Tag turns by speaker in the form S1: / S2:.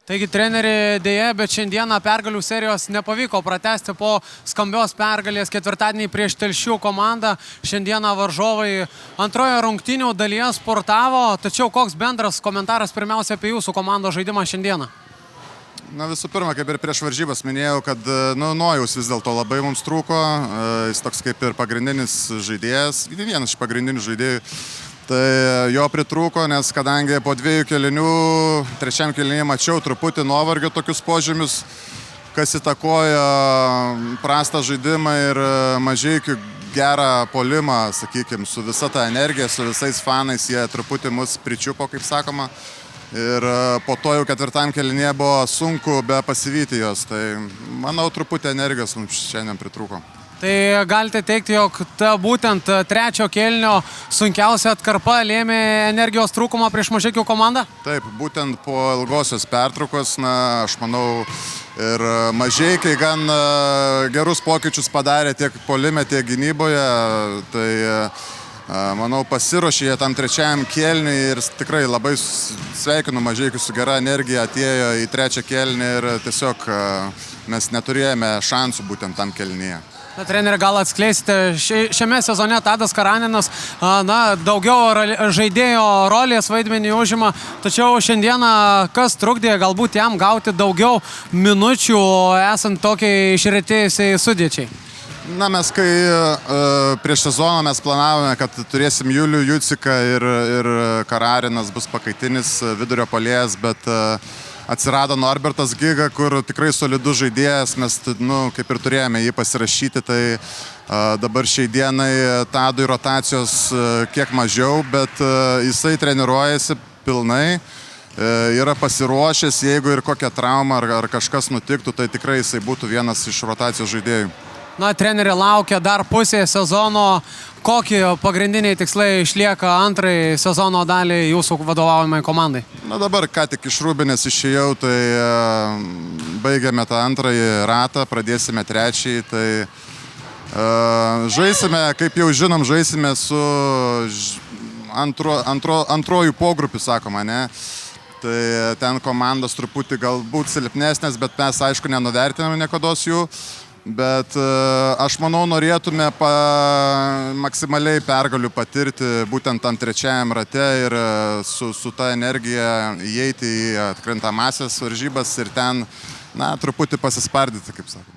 S1: Taigi, treneri, dėja, bet šiandieną pergalių serijos nepavyko pratęsti po skambios pergalės ketvirtadienį prieš Telšių komandą. Šiandieną varžovai antrojo rungtynių dalyje sportavo, tačiau koks bendras komentaras pirmiausia apie jūsų komandos žaidimą šiandieną?
S2: Na, visų pirma, kaip ir prieš varžybas minėjau, kad Nojaus vis dėlto labai mums trūko. Jis toks kaip ir pagrindinis žaidėjas, vienas iš pagrindinių žaidėjų. Tai jo pritrūko, nes kadangi po dviejų kėlinių, trečiam kėlinyje mačiau truputį nuovargio tokius požymius, kas įtakoja prastą žaidimą ir Mažeikių gerą puolimą, sakykime, su visa ta energija, su visais fanais, jie truputį mus pričiupo, kaip sakoma. Ir po to jau ketvirtam kėlinyje buvo sunku be pasivyti jos, tai manau truputį energijos mums šiandien pritrūko.
S1: Tai galite teikti, jog ta būtent trečio kėlinio sunkiausia atkarpa lėmė energijos trūkumą prieš Mažeikių komandą?
S2: Taip, būtent po ilgosios pertraukos, aš manau, ir Mažeikiai gan gerus pokyčius padarė tiek puolime, tiek gynyboje. Tai manau, pasiruošė jie tam trečiajam kėliniui ir tikrai labai sveikinu Mažeikių su gera energija, atėjo į trečią kėlinį ir tiesiog mes neturėjome šansų būtent tam kėlinyje.
S1: Na, treneri, gal atskleisite, šiame sezone Tadas Karaninas daugiau žaidėjo rolės vaidmenį užima, tačiau šiandieną kas trukdė galbūt jam gauti daugiau minučių esant tokiai išretėjusiai sudėčiai?
S2: Na, mes kai prieš sezoną mes planavome, kad turėsim Julių Juciką ir Karaninas bus pakaitinis vidurio puolėjas, bet atsirado Norbertas Giga, kur tikrai solidus žaidėjas, mes kaip ir turėjome jį pasirašyti, tai dabar šiai dienai Tadui rotacijos kiek mažiau, bet jisai treniruojasi pilnai, yra pasiruošęs, jeigu ir kokia trauma ar kažkas nutiktų, tai tikrai jisai būtų vienas iš rotacijos žaidėjų.
S1: Na, treneri laukia dar pusė sezono. Kokie pagrindiniai tikslai išlieka antrai sezono dalį jūsų vadovaujamai komandai?
S2: Na, dabar ką tik iš Rūbinės išėjau, tai baigiame tą antrąjį ratą, pradėsime trečiąjį. Tai žaisime, kaip jau žinom, žaisime su antrojų pogrupiu, sakoma, ne? Tai ten komandos truputį galbūt silpnesnės, bet mes, aišku, nenuvertiname niekados jų. Bet aš manau, norėtume maksimaliai pergalių patirti būtent tam trečiajam rate ir su ta energija įeiti į atkrintamąsias varžybas ir ten, truputį pasispardyti, kaip sakoma.